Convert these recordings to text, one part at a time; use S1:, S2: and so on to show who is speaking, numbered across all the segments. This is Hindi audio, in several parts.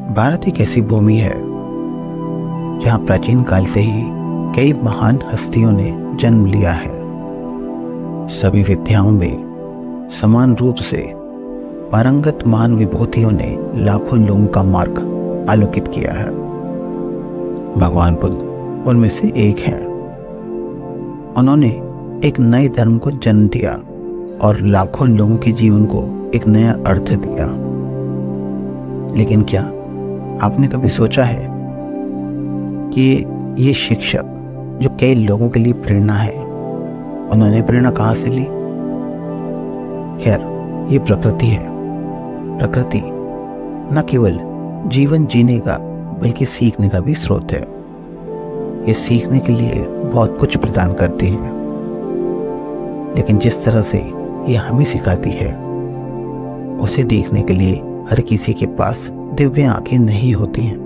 S1: भारत एक ऐसी भूमि है जहाँ प्राचीन काल से ही कई महान हस्तियों ने जन्म लिया है। सभी विद्याओं में समान रूप से पारंगत महान विभूतियों ने लाखों लोगों का मार्ग आलोकित किया है। भगवान बुद्ध उनमें से एक हैं। उन्होंने एक नए धर्म को जन्म दिया और लाखों लोगों के जीवन को एक नया अर्थ दिया। लेकिन क्या आपने कभी सोचा है कि ये शिक्षक जो कई लोगों के लिए प्रेरणा है, उन्होंने प्रेरणा कहाँ से ली? खैर, ये प्रकृति है। प्रकृति न केवल जीवन जीने का बल्कि सीखने का भी स्रोत है। ये सीखने के लिए बहुत कुछ प्रदान करती है, लेकिन जिस तरह से ये हमें सिखाती है उसे देखने के लिए हर किसी के पास दिव्य आंखें नहीं होती हैं।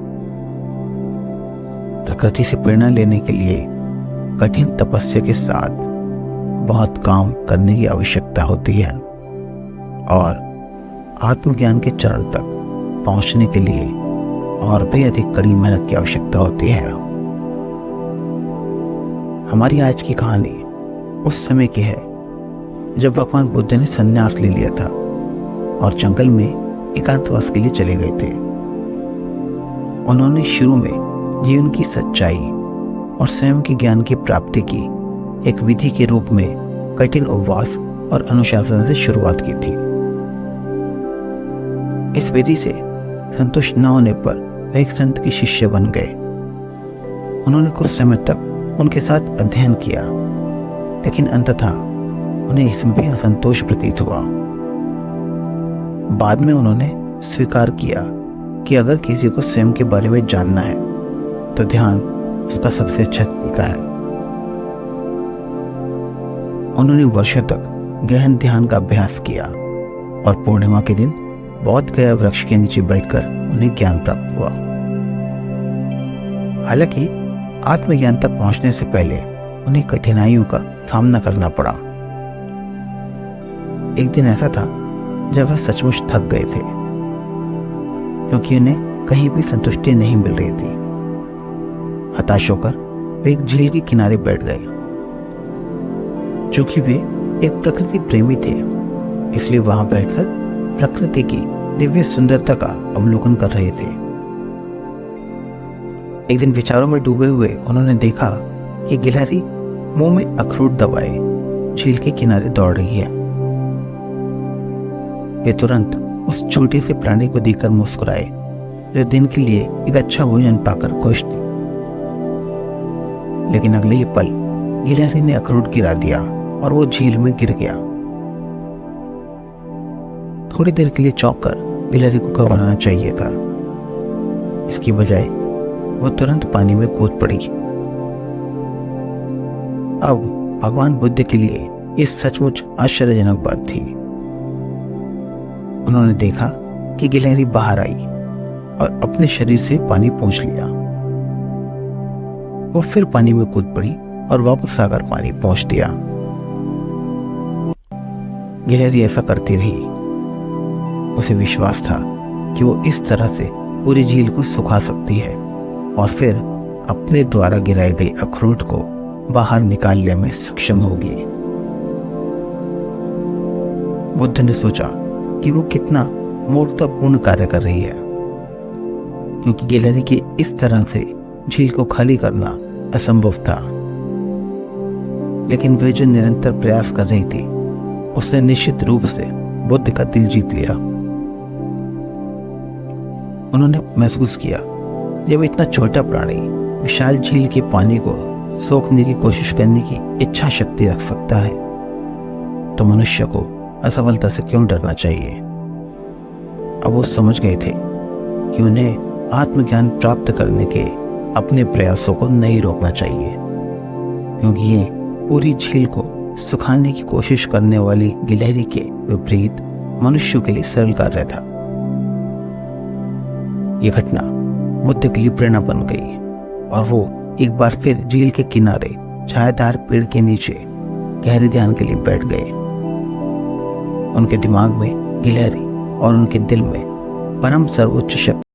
S1: प्रकृति से प्रेरणा लेने के लिए कठिन तपस्या के साथ बहुत काम करने की आवश्यकता होती है और आत्मज्ञान के चरण तक पहुंचने के लिए और भी अधिक कड़ी मेहनत की आवश्यकता होती है। हमारी आज की कहानी उस समय की है जब भगवान बुद्ध ने संन्यास ले लिया था और जंगल में एकांतवास के लिए चले गए थे। उन्होंने शुरू में जीवन की सच्चाई और स्वयं के ज्ञान की प्राप्ति की एक विधि के रूप में कठिन उपवास और अनुशासन से शुरुआत की थी। इस विधि से संतुष्ट न होने पर वे एक संत के शिष्य बन गए। उन्होंने कुछ समय तक उनके साथ अध्ययन किया, लेकिन अंततः उन्हें इसमें भी असंतोष प्रतीत हुआ। बाद में उन्होंने स्वीकार किया कि अगर किसी को स्वयं के बारे में जानना है तो ध्यान उसका सबसे अच्छा तरीका है। उन्होंने वर्षों तक गहन ध्यान का अभ्यास किया और पूर्णिमा के दिन बौद्ध गया वृक्ष के नीचे बैठकर उन्हें ज्ञान प्राप्त हुआ। हालांकि आत्मज्ञान तक पहुंचने से पहले उन्हें कठिनाइयों का सामना करना पड़ा। एक दिन ऐसा था जब वह सचमुच थक गए थे, क्योंकि उन्हें कहीं भी संतुष्टि नहीं मिल रही थी। हताश होकर वे एक झील के किनारे बैठ गए। चूंकि वे एक प्रकृति प्रेमी थे, इसलिए वहां बैठकर प्रकृति की दिव्य सुंदरता का अवलोकन कर रहे थे। एक दिन विचारों में डूबे हुए उन्होंने देखा कि गिलहरी मुंह में अखरोट दबाए झील के किनारे दौड़ रही है। वे तुरंत उस छोटे से प्राणी को देखकर मुस्कुराए, जो दिन के लिए एक अच्छा भोजन पाकर खुश थी। लेकिन अगले ही पल गिलहरी ने अखरोट गिरा दिया और वो झील में गिर गया। थोड़ी देर के लिए चौंककर गिलहरी को घबराना चाहिए था। इसकी बजाय वो तुरंत पानी में कूद पड़ी। अब भगवान बुद्ध के लिए ये सचमुच आश्चर्यजनक बात थी। उन्होंने देखा कि गिलहरी बाहर आई और अपने शरीर से पानी पोंछ लिया। वो फिर पानी में कूद पड़ी और वापस आकर पानी पोंछ दिया। गिलहरी ऐसा करती रही। उसे विश्वास था कि वो इस तरह से पूरी झील को सुखा सकती है और फिर अपने द्वारा गिराए गए अखरोट को बाहर निकालने में सक्षम होगी। बुद्ध ने सोचा कि वो कितना मूर्खतापूर्ण कार्य कर रही है, क्योंकि गिलहरी के इस तरह से झील को खाली करना असंभव था। लेकिन वे जो निरंतर प्रयास कर रही थी, उसने निश्चित रूप से बुद्ध का दिल जीत लिया। उन्होंने महसूस किया, जब इतना छोटा प्राणी विशाल झील के पानी को सोखने की कोशिश करने की इच्छा शक्ति रख सकता है, तो मनुष्य को असफलता से क्यों डरना चाहिए। अब वो समझ गए थे कि उन्हें आत्मज्ञान प्राप्त करने के अपने प्रयासों को नहीं रोकना चाहिए, क्योंकि ये पूरी झील को सुखाने की कोशिश करने वाली गिलहरी के विपरीत मनुष्यों के लिए सरल कार्य था। ये घटना बुद्ध के लिए प्रेरणा बन गई और वो एक बार फिर झील के किनारे छायादार पेड़ के नीचे गहरे ध्यान के लिए बैठ गए। उनके दिमाग में गिलहरी और उनके दिल में परम सर्वोच्च शक्ति